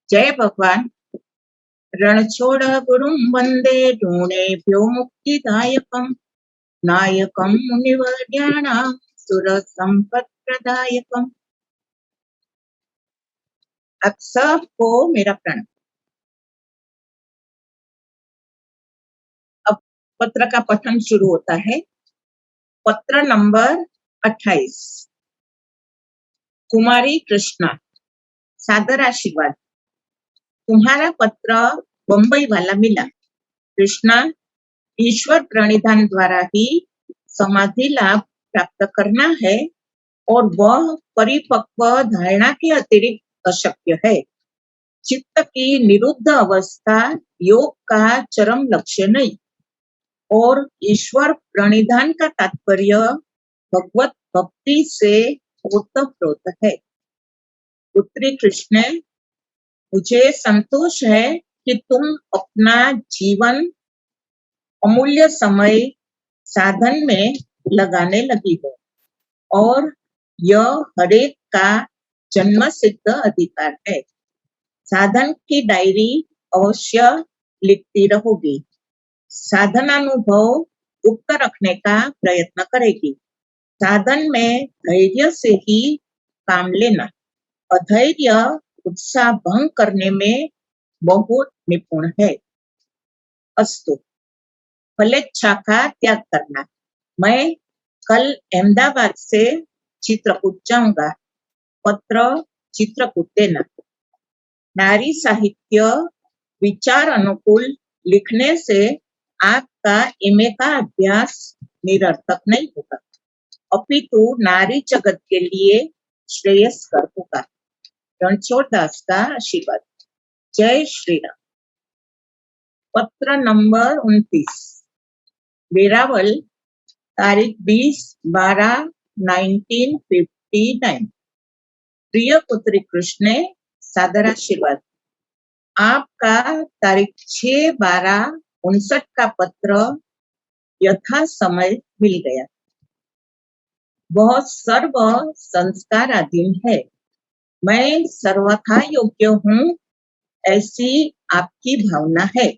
जय भगवान। रणछोड़ गुरुं वंदे ऋणेभ्यो मुक्तिदायकं नायकं मुनिवर्याणां सुरसंपत्प्रदायकम्। आप सबको मेरा प्रणाम। अब पत्र का पठन शुरू होता है। पत्र नंबर 28। कुमारी कृष्णा, सादर आशीर्वाद। तुम्हारा पत्र बंबई वाला मिला। कृष्णा, ईश्वर प्रणिधान द्वारा ही समाधि लाभ प्राप्त करना है और वह परिपक्व धारणा के अतिरिक्त अशक्य है। चित्त की निरुद्ध अवस्था योग का चरम लक्ष्य नहीं, और ईश्वर प्रणिधान का तात्पर्य भगवत भक्ति से ओतप्रोत है। पुत्री कृष्ण, मुझे संतोष है कि तुम अपना जीवन अमूल्य समय साधन में लगाने लगी हो, और यह हरेक का जन्म सिद्ध अधिकार है। साधन की डायरी अवश्य लिखती रहोगी। साधनानुभव गुप्त रखने का प्रयत्न करेगी। साधन में धैर्य से ही काम लेना। अधैर्य उत्साह भंग करने में बहुत निपुण है। अस्तु। फलेच्छा का त्याग करना। मैं कल अहमदाबाद से चित्रकूट जाऊंगा। पत्र चित्रकूट देना। नारी साहित्य विचार अनुकूल लिखने से आपका एमए का अभ्यास निरर्थक नहीं होगा, अपितु नारी जगत के लिए श्रेयस्कर होगा। रणछोड़ दास का आशीर्वाद। जय श्री राम। पत्र नंबर 29। वेरावल, तारीख 20/12/1959। प्रिय पुत्री कृष्ण, सादर आशीर्वाद। आपका तारीख 6/12/59 का पत्र यथा समय मिल गया। वह सर्व संस्काराधीन है। मैं सर्वथा योग्य हूँ ऐसी आपकी भावना है,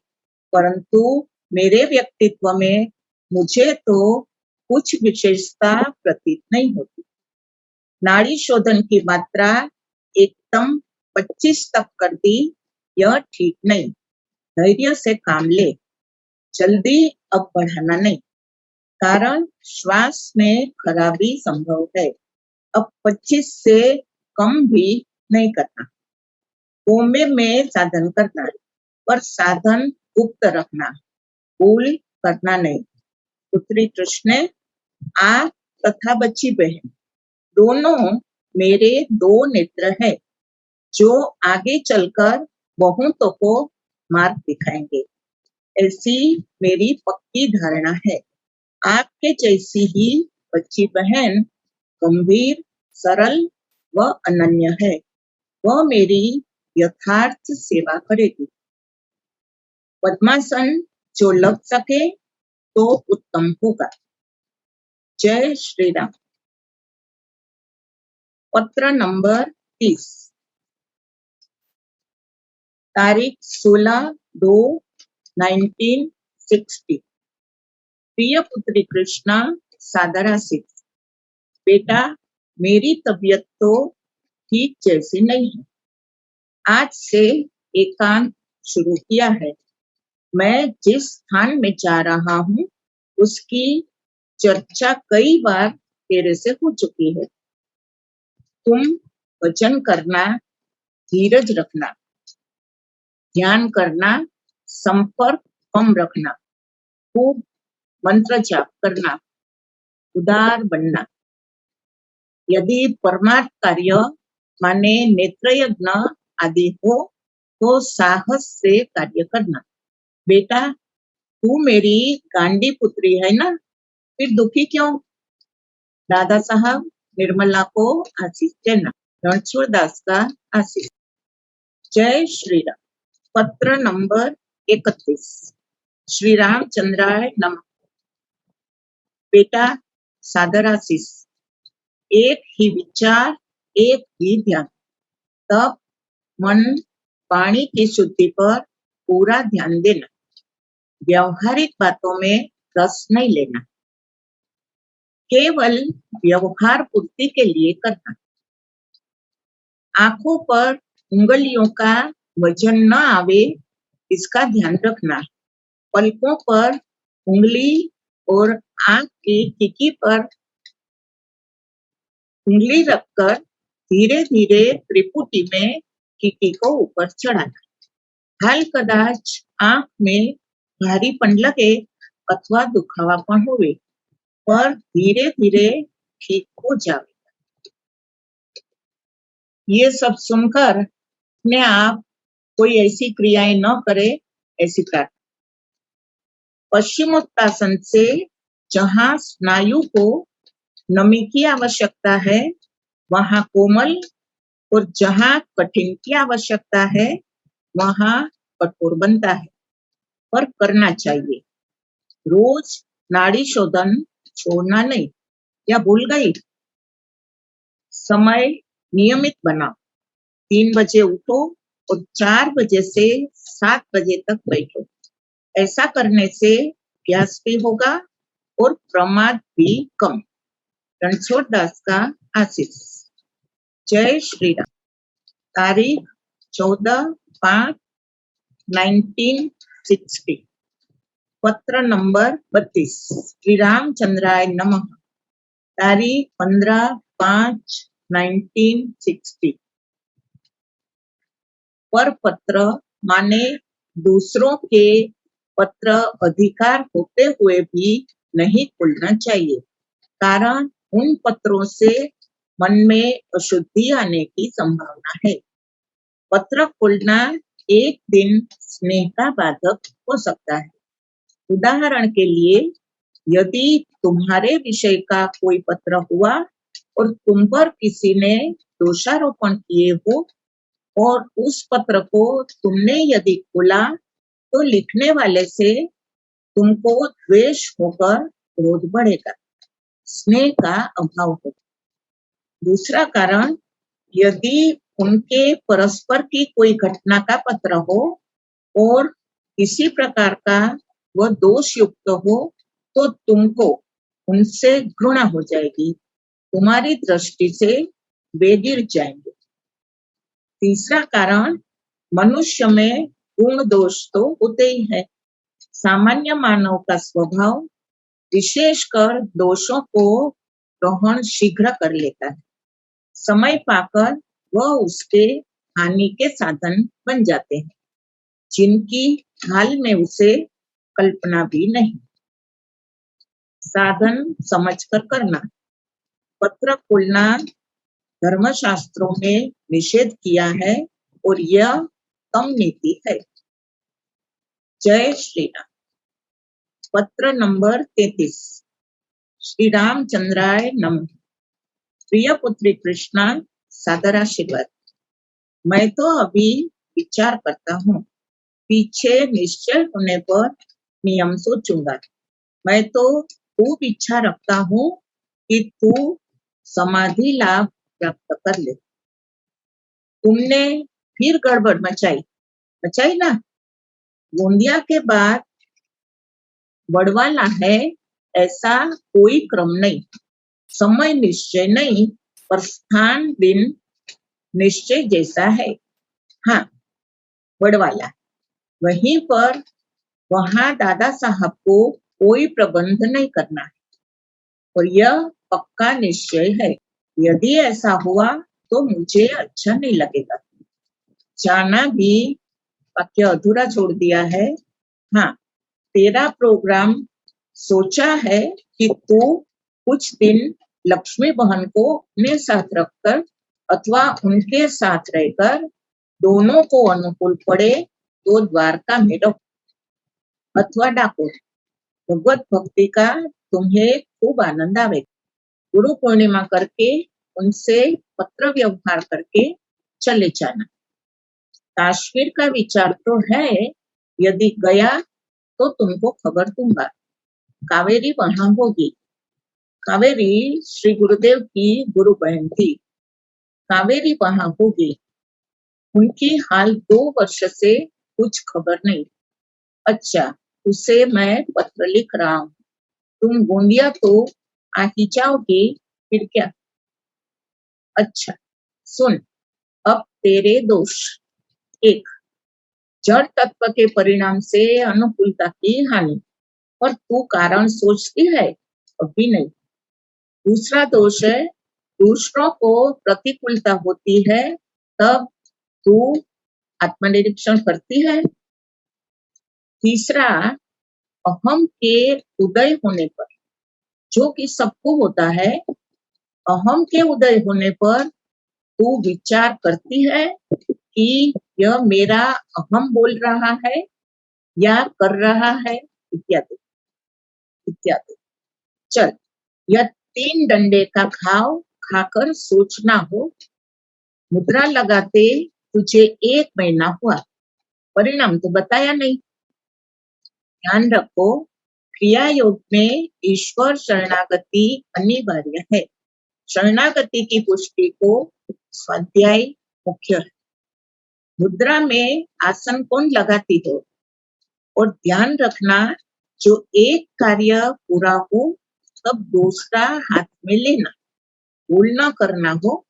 परंतु मेरे व्यक्तित्व में मुझे तो कुछ विशेषता प्रतीत नहीं होती। नाड़ी शोधन की मात्रा एकदम 25 तक कर दी, यह ठीक नहीं। धैर्य से काम ले, जल्दी अब बढ़ाना नहीं, कारण श्वास में खराबी संभव है। अब 25 से कम भी नहीं करना। बॉम्बे में साधन करना, पर साधन गुप्त रखना, भूल करना नहीं। पुत्री कृष्ण, आप तथा बच्ची बहन दोनों मेरे दो नेत्र हैं, जो आगे चलकर बहुतों को मार्ग दिखाएंगे। ऐसी मेरी पक्की धारणा है। आपके जैसी ही बच्ची बहन गंभीर, सरल व अनन्य है। वह मेरी यथार्थ सेवा करेगी। पद्मासन जो लग सके तो उत्तम होगा। जय श्री राम। पत्र नंबर 30। तारीख 16/2/1960। प्रिय पुत्री कृष्णा, सादर आशीर्वाद। बेटा, मेरी तबीयत तो ठीक जैसी नहीं है। आज से एकांत शुरू किया है। मैं जिस स्थान में जा रहा हूँ उसकी चर्चा कई बार तेरे से हो चुकी है। तुम भजन करना, धीरज रखना, ध्यान करना, संपर्क कम रखना, खूब मंत्र जाप करना, उदार बनना। यदि परमार्थ कार्य माने नेत्र यज्ञ आदि हो तो साहस से कार्य करना। बेटा, तू मेरी गांडी पुत्री है ना, फिर दुखी क्यों? दादा साहब निर्मला को आशीष देना। रणछोड़ दास का आशीष। जय श्री राम। पत्र नंबर 31। श्री रामचंद्राय नमः। बेटा, सादर आशीष। एक ही विचार, एक ही ध्यान, तब मन पानी की शुद्धि पर पूरा ध्यान देना, व्यवहारिक बातों में रस नहीं लेना, केवल व्यवहार पूर्ति के लिए करना, आंखों पर उंगलियों का वजन न आवे इसका ध्यान रखना, पलकों पर उंगली और आंख की टिकी पर उंगली रखकर धीरे धीरे त्रिपुटी में टिकी को ऊपर चढ़ाना, हाल कदाच आंख में भारीपन लगे अथवा दुखावा पण होवे पर धीरे धीरे ठीक हो जाएगा। ये सब सुनकर अपने आप कोई ऐसी क्रियाएं न करे ऐसी प्रार्थना। पश्चिमोत्तासन से जहाँ स्नायु को नमी की आवश्यकता है वहाँ कोमल और जहाँ कठिन की आवश्यकता है वहाँ कठोर बनता है, पर करना चाहिए। रोज नाड़ी शोधन छोड़ना नहीं। या भूल गई? समय नियमित बनाओ, 3 बजे उठो और 4 बजे से 7 बजे तक बैठो। ऐसा करने से अभ्यास भी होगा और प्रमाद भी कम। रणछोड़ दास का आशीष। जय श्री राम। तारीख 14/5/1960। पत्र नंबर 32। श्री रामचंद्राय नमः। तारीख 15/5/1960। पर पत्र माने दूसरों के पत्र अधिकार होते हुए भी नहीं खोलना चाहिए, कारण उन पत्रों से मन में अशुद्धि आने की संभावना है। पत्र खोलना एक दिन स्नेह का बाधक हो सकता है। उदाहरण के लिए, यदि तुम्हारे विषय का कोई पत्र हुआ और तुम पर किसी ने दोषारोपण किए हो और उस पत्र को तुमने यदि खोला तो लिखने वाले से तुमको द्वेष होकर क्रोध बढ़ेगा, स्नेह का अभाव होगा। दूसरा कारण, यदि उनके परस्पर की कोई घटना का पत्र हो और किसी प्रकार का वह दोष युक्त हो तो तुमको उनसे घृणा हो जाएगी, तुम्हारी दृष्टि से वे गिर जाएंगे। तीसरा कारण, मनुष्य में गुण दोष तो होते ही है। सामान्य मानव का स्वभाव विशेषकर दोषों को ग्रहण शीघ्र कर लेता है। समय पाकर वह उसके हानि के साधन बन जाते हैं, जिनकी हाल में उसे कल्पना भी नहीं। साधन समझकर करना। पत्र खोलना धर्मशास्त्रों में निषेध किया है और यह कम नीति है। जय श्री राम। पत्र नंबर 33। श्री रामचंद्राय नमः। प्रिय पुत्री कृष्णा, सादर आशीर्वाद। मैं तो अभी विचार करता हूँ, पीछे निश्चय होने पर नियम सोचूंगा। मैं तो खूब इच्छा रखता हूँ कि तू समाधि लाभ प्राप्त कर ले। तुमने फिर गड़बड़ मचाई ना। गोंदिया के बाद बड़वाला है ऐसा कोई क्रम नहीं, समय निश्चय नहीं, पर स्थान दिन निश्चय जैसा है। हाँ, बड़वाला वहीं पर, वहां दादा साहब को कोई प्रबंध नहीं करना है और यह पक्का निश्चय है। यदि ऐसा हुआ तो मुझे अच्छा नहीं लगेगा। जाना भी वाक्य अधूरा छोड़ दिया है। हाँ, तेरा प्रोग्राम सोचा है कि तू कुछ दिन लक्ष्मी बहन को अपने साथ रखकर अथवा उनके साथ रहकर दोनों को अनुकूल पड़े तो द्वारका में रहो अथवा डाकोर। भगवत भक्ति का तुम्हें खूब आनंद आवे। गुरु पूर्णिमा करके उनसे पत्र व्यवहार करके चले जाना। काश्मीर का विचार तो है, यदि गया तो तुमको खबर दूंगा। कावेरी वहां होगी। कावेरी श्री गुरुदेव की गुरु बहन थी। कावेरी वहां होगी। उनकी हाल 2 वर्ष से कुछ खबर नहीं। अच्छा, उसे मैं पत्र लिख रहा हूँ। तुम गोंदिया तो आ ही जाओगी, फिर क्या। अच्छा, सुन, अब तेरे दोष। एक, जड़ तत्व के परिणाम से अनुकूलता की हानि, और तू कारण सोचती है, अभी नहीं। दूसरा दोष है, दूसरों को प्रतिकूलता होती है, तब तू आत्मनिरीक्षण करती है। तीसरा, अहम के उदय होने पर, जो कि सबको होता है, अहम के उदय होने पर तू विचार करती है कि यह मेरा अहम बोल रहा है या कर रहा है, इत्यादि इत्यादि। चल, यह 3 डंडे का घाव खाकर सोचना हो। मुद्रा लगाते तुझे 1 महीना हुआ, परिणाम तो बताया नहीं। ध्यान रखो, क्रिया योग में ईश्वर शरणागति अनिवार्य है। शरणागति की पुष्टि को स्वाध्याय मुख्य है। मुद्रा में आसन कौन लगाती हो, और ध्यान रखना, जो एक कार्य पूरा हो तब दूसरा हाथ में लेना, भूल न करना हो।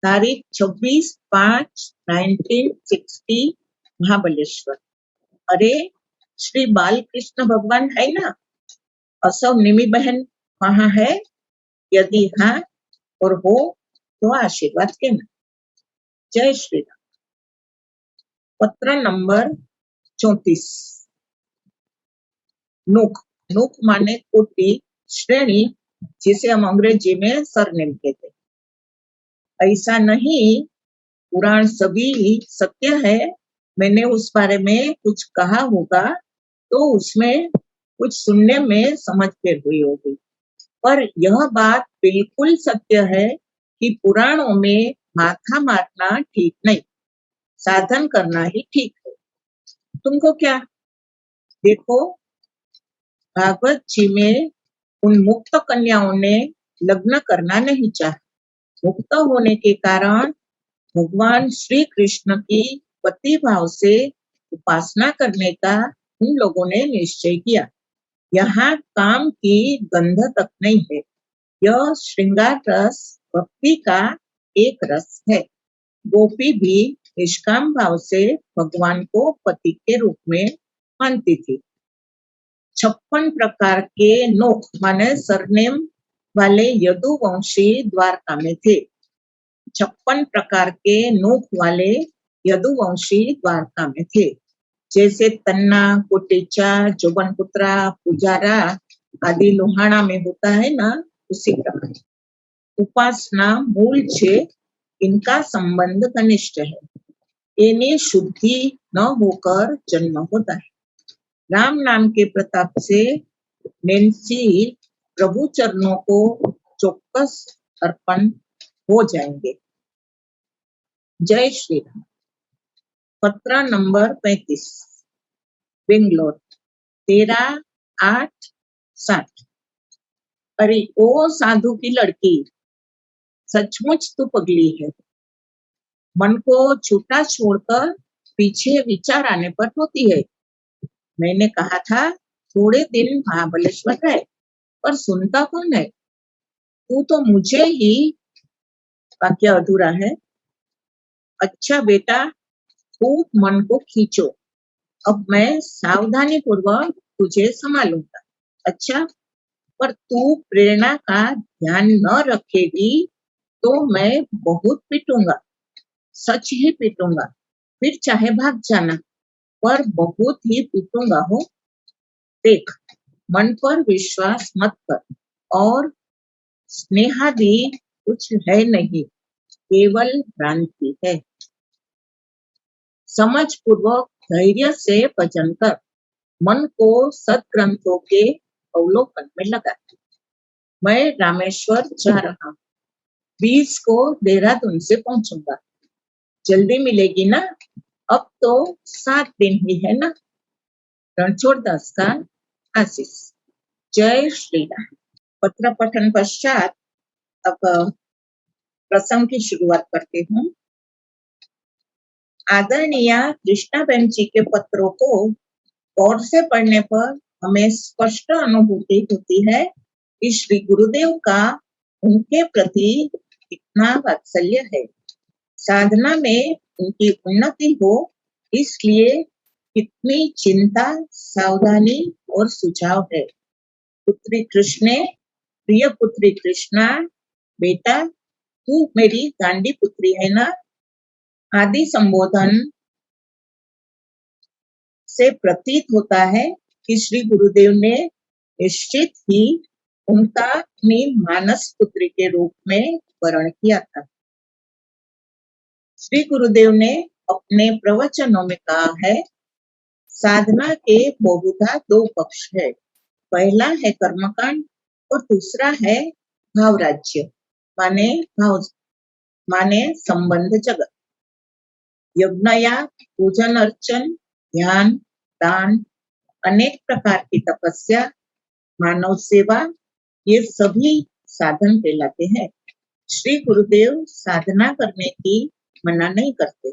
तारीख 26/5/1960, महाबलेश्वर। अरे, श्री बालकृष्ण भगवान है ना, असव निमी बहन वहां है? यदि हाँ और हो तो आशीर्वाद देना। जय श्री राम। पत्र नंबर 34। नुक, नुक माने कोटि, श्रेणी, जिसे हम अंग्रेजी में सरनेम कहते हैं। ऐसा नहीं, पुराण सभी सत्य है। मैंने उस बारे में कुछ कहा होगा तो उसमें कुछ सुनने में समझ फेर हुई होगी, पर यह बात बिल्कुल सत्य है कि पुराणों में माथा मारना ठीक नहीं, साधन करना ही ठीक है। तुमको क्या, देखो, भागवत जी में उन मुक्त कन्याओं ने लग्न करना नहीं चाहा। मुक्त होने के कारण भगवान श्री कृष्ण की पति भाव से उपासना करने का उन लोगों ने निश्चय किया। यहाँ काम की गंध तक नहीं है। यह श्रृंगार रस भक्ति का एक रस है। गोपी भी निष्काम भाव से भगवान को पति के रूप में मानती थी। 56 प्रकार के नोक माने सरनेम वाले यदुवंशी द्वारका में थे। 56 प्रकार के नोक वाले यदुवंशी द्वारका में थे, जैसे तन्ना, कोटेचा, जोबनपुत्रा, पुजारा आदि लोहाना में होता है ना, उसी प्रकार। उपासना मूल छे, इनका संबंध घनिष्ठ है। इन्हें शुद्धि न होकर जन्म होता है। राम नाम के प्रताप से नैन्सी प्रभु चरणों को चौकस अर्पण हो जाएंगे। जय श्री राम। पत्र नंबर 35, बेंगलोर, 13/8/60। अरे ओ साधु की लड़की, सचमुच तू पगली है। मन को छूटा छोड़कर पीछे विचार आने पर होती है। मैंने कहा था थोड़े दिन महाबलेश्वर रहे, पर सुनता कौन है। तू तो मुझे ही, वाक्य अधूरा है। अच्छा बेटा, खूब मन को खींचो, अब मैं सावधानी पूर्वक तुझे संभालूंगा। अच्छा, पर तू प्रेरणा का ध्यान न रखेगी तो मैं बहुत पीटूंगा, सच ही पीटूंगा, फिर चाहे भाग जाना, पर बहुत ही पीटूंगा हो। देख, मन पर विश्वास मत कर, और स्नेहादि कुछ है नहीं, केवल भ्रांति है। समझ पूर्वक धैर्य से भजन कर, मन को सदग्रंथों के अवलोकन में लगा। मैं रामेश्वर जा रहा हूँ, 20 को देहरादून से पहुंचूंगा। जल्दी मिलेगी ना, अब तो 7 दिन ही है ना। रणछोड़ दास का आशीष। जय श्री राम। पत्र पठन पश्चात अब प्रसंग की शुरुआत करती हूँ। आदरणीय कृष्णाबेन जी के पत्रों को गौर से पढ़ने पर हमें स्पष्ट अनुभूति होती है कि श्री गुरुदेव का उनके प्रति कितना वात्सल्य है। साधना में उनकी उन्नति हो इसलिए कितनी चिंता, सावधानी और सुझाव है। पुत्री कृष्णे, प्रिय पुत्री कृष्णा, बेटा तू मेरी गांडी पुत्री है ना, आदि संबोधन से प्रतीत होता है कि श्री गुरुदेव ने निश्चित ही उनका अपनी मानस पुत्री के रूप में वर्ण किया था। श्री गुरुदेव ने अपने प्रवचनों में कहा है, साधना के बहुधा दो पक्ष है, पहला है कर्मकांड और दूसरा है भाव राज्य माने संबंध जगत। यज्ञ, पूजन अर्चन, ध्यान, दान, अनेक प्रकार की तपस्या, मानव सेवा, ये सभी साधन कहलाते हैं। श्री गुरुदेव साधना करने की मना नहीं करते,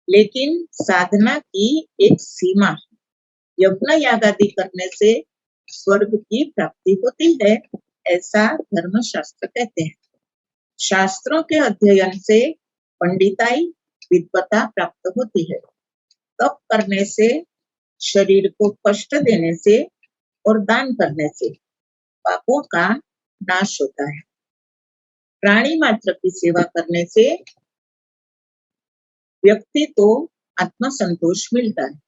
लेकिन साधना की एक सीमा है। यज्ञ याग आदि करने से स्वर्ग की प्राप्ति होती है, ऐसा धर्मशास्त्र कहते हैं। शास्त्रों के अध्ययन से पंडिताई, विद्वता प्राप्त होती है। तप करने से, शरीर को कष्ट देने से और दान करने से पापों का नाश होता है। प्राणी मात्र की सेवा करने से व्यक्ति को आत्मसंतोष मिलता है,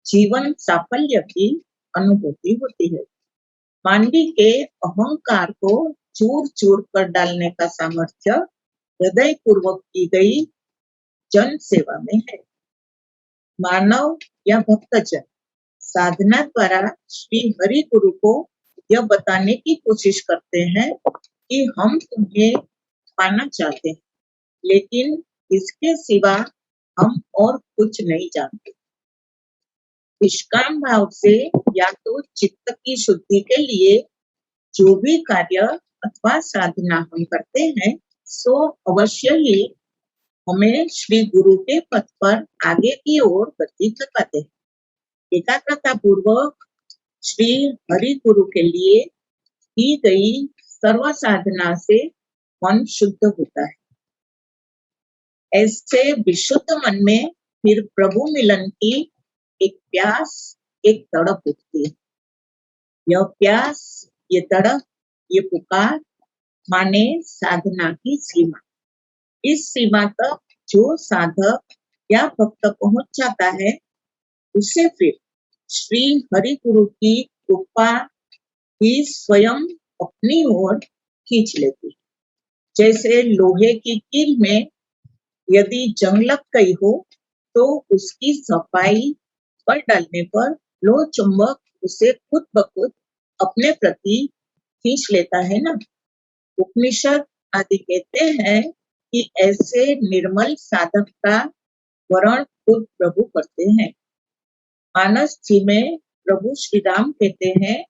जीवन साफल्य की अनुभूति होती है। मानवी के अहंकार को चूर चूर कर डालने का सामर्थ्य हृदय पूर्वक की गई जन सेवा में है। मानव या भक्तजन साधना द्वारा श्री हरि गुरु को यह बताने की कोशिश करते हैं कि हम तुम्हें पाना चाहते हैं, लेकिन इसके सिवा हम और कुछ नहीं जानते। निष्काम भाव से या तो चित्त की शुद्धि के लिए जो भी कार्य अथवा साधना हम करते हैं, सो अवश्य ही हमें श्री गुरु के पथ पर आगे की ओर गति करवाते हैं। एकाग्रता पूर्वक श्री हरि गुरु के लिए की गई सर्व साधना से मन शुद्ध होता है। ऐसे विशुद्ध मन में फिर प्रभु मिलन की एक प्यास, एक तड़प उठती है। यह प्यास, ये तड़प, ये पुकार माने साधना की सीमा। इस सीमा तक जो साधक या भक्त पहुंच जाता है, उसे फिर श्री हरि गुरु की कृपा ही स्वयं अपनी ओर खींच लेती। जैसे लोहे की कील में यदि जंग लग गई हो तो उसकी सफाई कर डालने पर लोह चुंबक उसे खुद ब खुद अपने प्रति खींच लेता है ना। उपनिषद आदि कहते हैं कि ऐसे निर्मल साधक का वरण खुद प्रभु करते हैं। मानस जी में प्रभु श्री राम कहते हैं,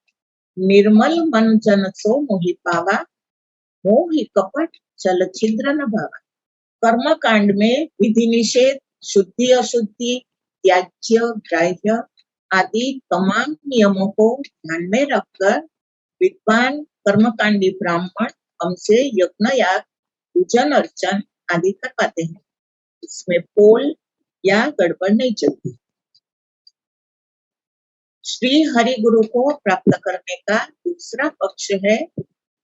निर्मल मन जन सो मोहि पावा, मोहि कपट चल छिद्र न भावा। कर्म कांड में विधि निषेध, शुद्धि अशुद्धि, त्याज्य ग्राह्य आदि तमाम नियमों को ध्यान में रखकर विद्वान कर्मकांडी ब्राह्मण हमसे यज्ञ याग, पूजन अर्चन आदि करवाते हैं। इसमें पोल या गड़बड़ नहीं चलती। श्री हरि गुरु को प्राप्त करने का दूसरा पक्ष है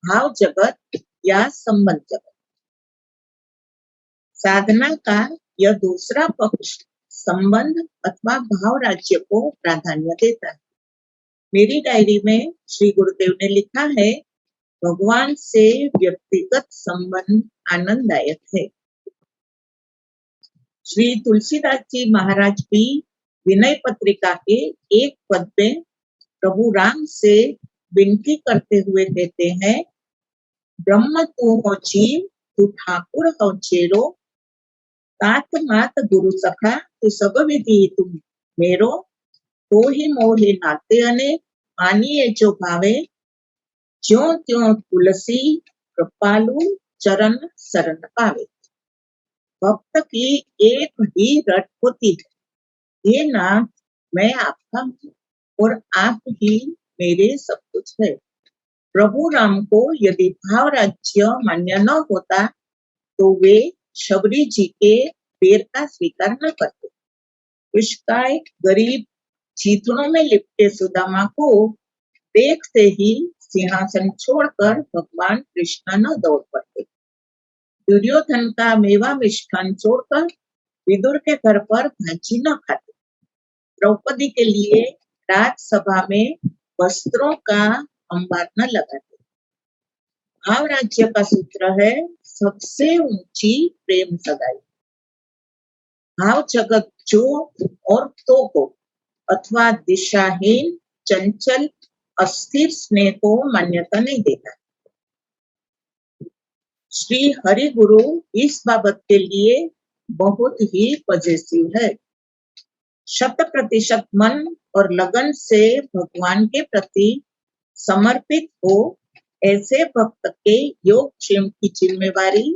भाव जगत या संबंध जगत। साधना का यह दूसरा पक्ष संबंध अथवा भाव राज्य को प्राधान्य देता है। मेरी डायरी में श्री गुरुदेव ने लिखा है, भगवान से व्यक्तिगत संबंध आनंददायक है। श्री तुलसीदास जी महाराज भी विनय पत्रिका के एक पद में प्रभु राम से विनती करते हुए कहते हैं, ब्रह्म तू हो जीव, तू ठाकुर हो चेरो, तात मात गुरु सखा, तू सब विधि तुम मेरो, तो ही मोहे नाते अनेक, मानिए जो भावे, ज्यों त्यों तुलसी कृपालु चरण शरण पावे। भक्त की एक ही रट होती है, हे नाथ मैं आपका हूँ और आप ही मेरे सब कुछ है। प्रभु राम को यदि भाव राज्य मान्य न होता तो वे शबरी जी के पैर का स्वीकार न करते। विषकाय गरीब चीथड़ों में लिपटे सुदामा को देखते ही सिंहासन छोड़कर भगवान कृष्ण न दौड़ पड़ते। दुर्योधन का मेवा मिष्ठान छोड़कर विदुर के घर पर भाजी न खाते। द्रौपदी के लिए राजसभा में वस्त्रों का अंबार न लगाते। भाव राज्य का सूत्र है सबसे ऊंची प्रेम सगाई। भाव जगत जो औरतों को अथवा दिशाहीन चंचल अस्थिर स्नेह को मान्यता नहीं देता। श्री हरि गुरु इस बाबत के लिए बहुत ही पॉजिटिव है। 100% मन और लगन से भगवान के प्रति समर्पित हो ऐसे भक्त के योगक्षेम की जिम्मेवारी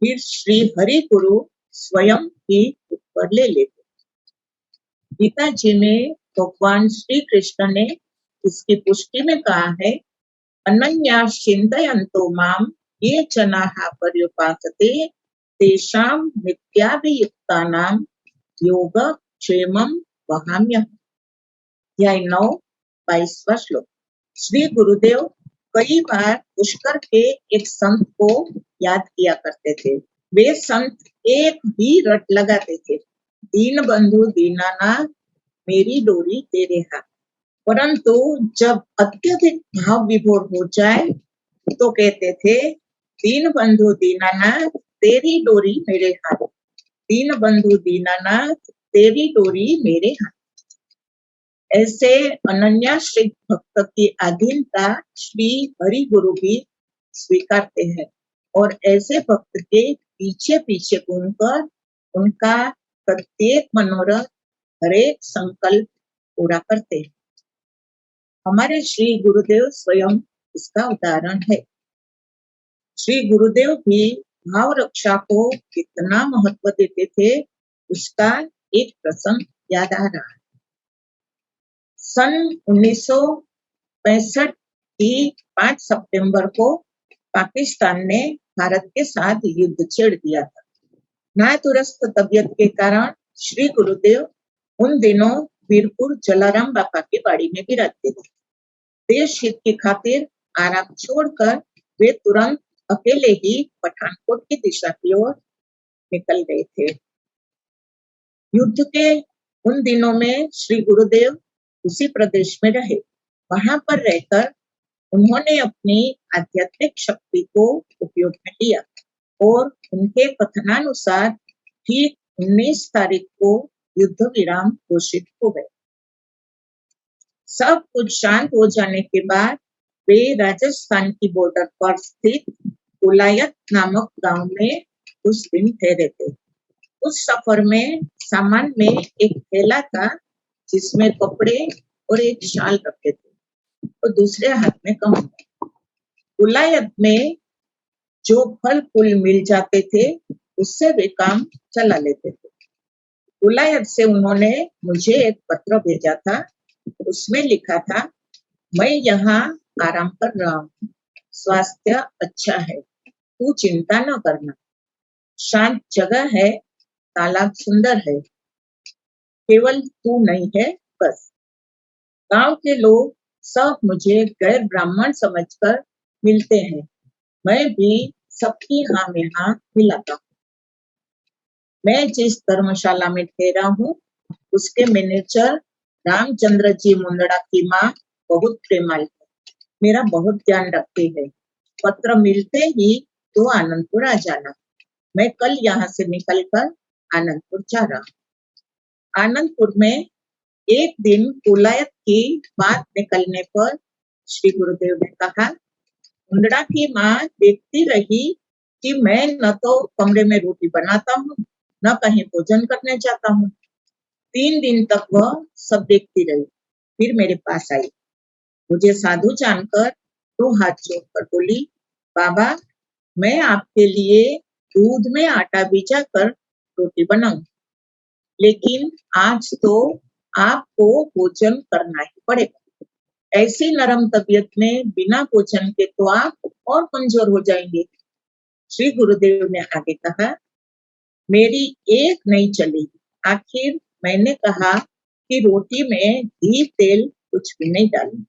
फिर श्री हरि गुरु स्वयं ही ऊपर ले लेते। गीता जी में भगवान श्री कृष्ण ने इसकी पुष्टि में कहा है, अनन्या चिन्तयन्तो माम ये जनाः पर्युपासते तेषां नित्याभियुक्तानां योगक्षेमं वहाम्यहम्। अध्याय 9 22वां श्लोक। श्री गुरुदेव कई बार पुष्कर के एक संत को याद किया करते थे। वे संत एक ही रट लगाते थे, दीन बंधु दीनानाथ मेरी डोरी तेरे हाथ। परंतु जब अत्यधिक भाव विभोर हो जाए तो कहते थे, दीन बंधु दीनानाथ तेरी डोरी मेरे हाथ, दीन बंधु दीनानाथ तेरी डोरी मेरे हाथ। ऐसे अनन्याश्रित भक्त की अधीनता श्री हरि गुरु भी स्वीकारते हैं और ऐसे भक्त के पीछे पीछे घूमकर उनका प्रत्येक मनोरथ हरेक संकल्प पूरा करते हैं। हमारे श्री गुरुदेव स्वयं इसका उदाहरण है। श्री गुरुदेव भी भाव रक्षा को कितना महत्व देते थे उसका एक प्रसंग याद आ रहा है। सन 1965 की 5 सितंबर को पाकिस्तान ने भारत के साथ युद्ध छेड़ दिया था। नादुरुस्त तबीयत के कारण श्री गुरुदेव उन दिनों वीरपुर जलाराम बापा की बाड़ी में भी रहते थे। देश हित की खातिर आराम छोड़कर वे तुरंत अकेले ही पठानकोट की दिशा की ओर निकल गए थे। युद्ध के उन दिनों में श्री गुरुदेव उसी प्रदेश में रहे। वहां पर रहकर उन्होंने अपनी आध्यात्मिक शक्ति को उपयोग में लिया और उनके कथनानुसार ठीक 19 तारीख को युद्ध विराम घोषित हो गए। सब कुछ शांत हो जाने के बाद वे राजस्थान की बॉर्डर पर स्थित कोलायत नामक गांव में कुछ दिन ठहरे थे। उस सफर में सामान में एक थैला था जिसमें कपड़े और एक शाल रखे थे और दूसरे हाथ में कमंडल। कोलायत में जो फल फूल मिल जाते थे उससे वे काम चला लेते थे। कोलायत से उन्होंने मुझे एक पत्र भेजा था। उसमें लिखा था, मैं यहाँ आराम कर रहा हूँ, स्वास्थ्य अच्छा है, तू चिंता न करना, शांत जगह है, तालाब सुंदर है, केवल तू नहीं है बस। गांव के लोग सब मुझे गैर ब्राह्मण समझकर मिलते हैं, मैं भी सबकी हाँ में हाँ मिलाता हूँ। मैं जिस धर्मशाला में ठहरा हूँ उसके मैनेजर रामचंद्र जी मुंदड़ा की माँ बहुत प्रेमाल है, मेरा बहुत ध्यान रखती है। पत्र मिलते ही तो आनंदपुर आ जाना। मैं कल यहाँ से निकलकर आनंदपुर जा रहा हूँ। आनंदपुर में एक दिन कोलायत की बात निकलने पर श्री गुरुदेव ने कहा, मुंदड़ा की माँ देखती रही कि मैं न तो कमरे में रोटी बनाता हूँ न कहीं भोजन करने जाता हूँ। 3 दिन तक वह सब देखती रही, फिर मेरे पास आई, मुझे साधु जानकर 2 हाथ जोड़कर बोली, बाबा मैं आपके लिए दूध में आटा भिजाकर रोटी बनाऊं, लेकिन आज तो आपको भोजन करना ही पड़ेगा। ऐसी नरम तबीयत में बिना भोजन के तो आप और कमजोर हो जाएंगे। श्री गुरुदेव ने आगे कहा, मेरी एक नहीं चली। आखिर मैंने कहा कि रोटी में घी तेल कुछ भी नहीं डालूं।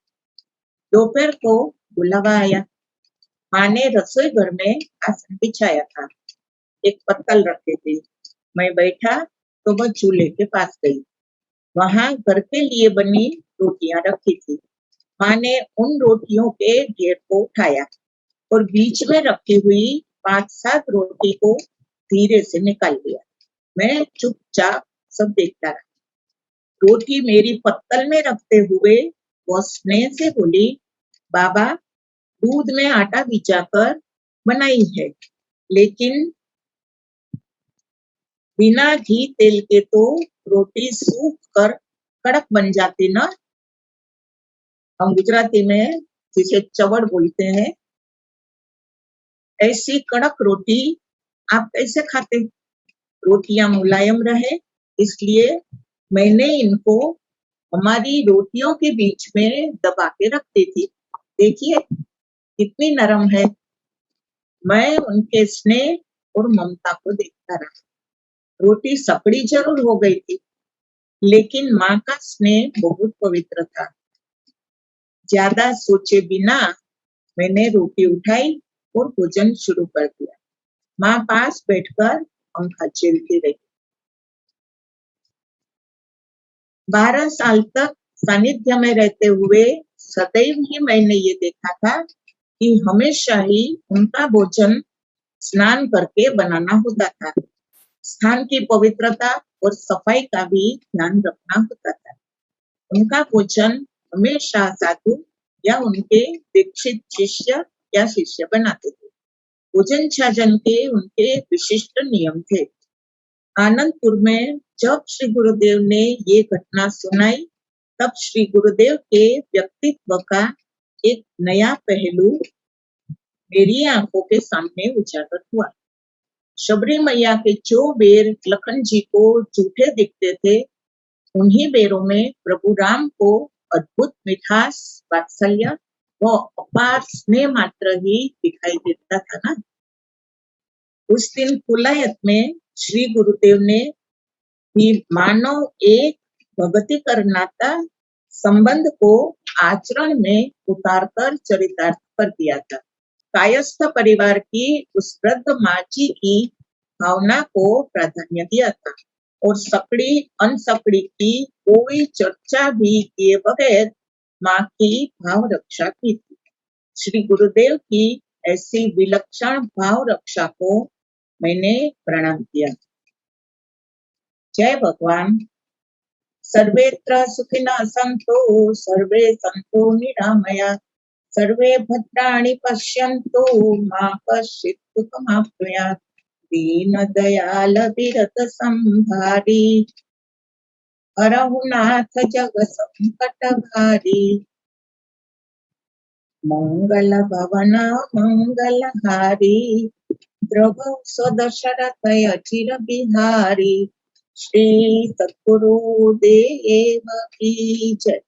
दोपहर को बुलावा आया। माँ ने रसोई घर में आसन बिछाया था, एक पत्तल रखे थे। मैं बैठा तो वह चूल्हे के पास गई। वहां घर के लिए बनी रोटियां रखी थी। माँ ने उन रोटियों के ढेर को उठाया और बीच में रखी हुई 5-7 रोटी को धीरे से निकाल लिया। मैं चुपचाप सब देखता रहा। रोटी मेरी पत्तल में रखते हुए वो स्नेह से बोली, बाबा, दूध में आटा भिजाकर बनाई है, लेकिन बिना घी तेल के तो रोटी सूख कर कड़क बन जाती ना। हम गुजराती में जिसे चवड़ बोलते हैं, ऐसी कड़क रोटी आप कैसे खाते? रोटियां मुलायम रहे, इसलिए मैंने इनको हमारी रोटियों के बीच में दबा के रखती थी। देखिए कितनी नरम है। मैं उनके स्नेह और ममता को देखता रहा। रोटी सपड़ी जरूर हो गई थी, लेकिन माँ का स्नेह बहुत पवित्र था। ज्यादा सोचे बिना मैंने रोटी उठाई और भोजन शुरू कर दिया। माँ पास बैठकर पंखा झेलती रही। 12 साल तक सानिध्य में रहते हुए सदैव ही मैंने ये देखा था कि हमेशा ही उनका भोजन स्नान करके बनाना होता था। स्थान की पवित्रता और सफाई का भी ध्यान रखना होता था। उनका भोजन हमेशा साधु या उनके दीक्षित शिष्य या शिष्य बनाते थे। भोजन छाजन के उनके विशिष्ट नियम थे। आनंदपुर में जब श्री गुरुदेव ने ये घटना सुनाई, तब श्री गुरुदेव के व्यक्तित्व का एक नया पहलू मेरी आंखों के सामने उजागर हुआ। शबरी मैया के जो बेर लखन जी को जूठे दिखते थे, उन्हीं बेरों में प्रभु राम को अद्भुत मिठास, वात्सल्य व अपार स्नेह मात्र ही दिखाई देता था ना। उस दिन कुलायत में श्री गुरुदेव ने भी मानव एक भक्ति करनाता संबंध को आचरण में उतारकर चरितार्थ कर दिया था। कायस्थ परिवार की उस वृद्ध माँ जी की भावना को प्राधान्य दिया था और सकड़ी अनसकड़ी की कोई चर्चा भी किए बगैर माँ की भाव रक्षा की थी। श्री गुरुदेव की ऐसी विलक्षण भाव रक्षा को मैंने प्रणाम किया। जय भगवान। सर्वेत्र सुखिनः सन्तु सर्वे सन्तु निरामया सर्वे भद्राणि पश्यन्तु मा कश्चित् दुःखमाप्नुयात्। दीन दयाल विरत संभारी हरहु नाथ जग संकट भारी। मंगल भवन मंगलहारी द्रवहु स्वदशरथ अचिर बिहारी। श्री सद्गुरु देव की जय।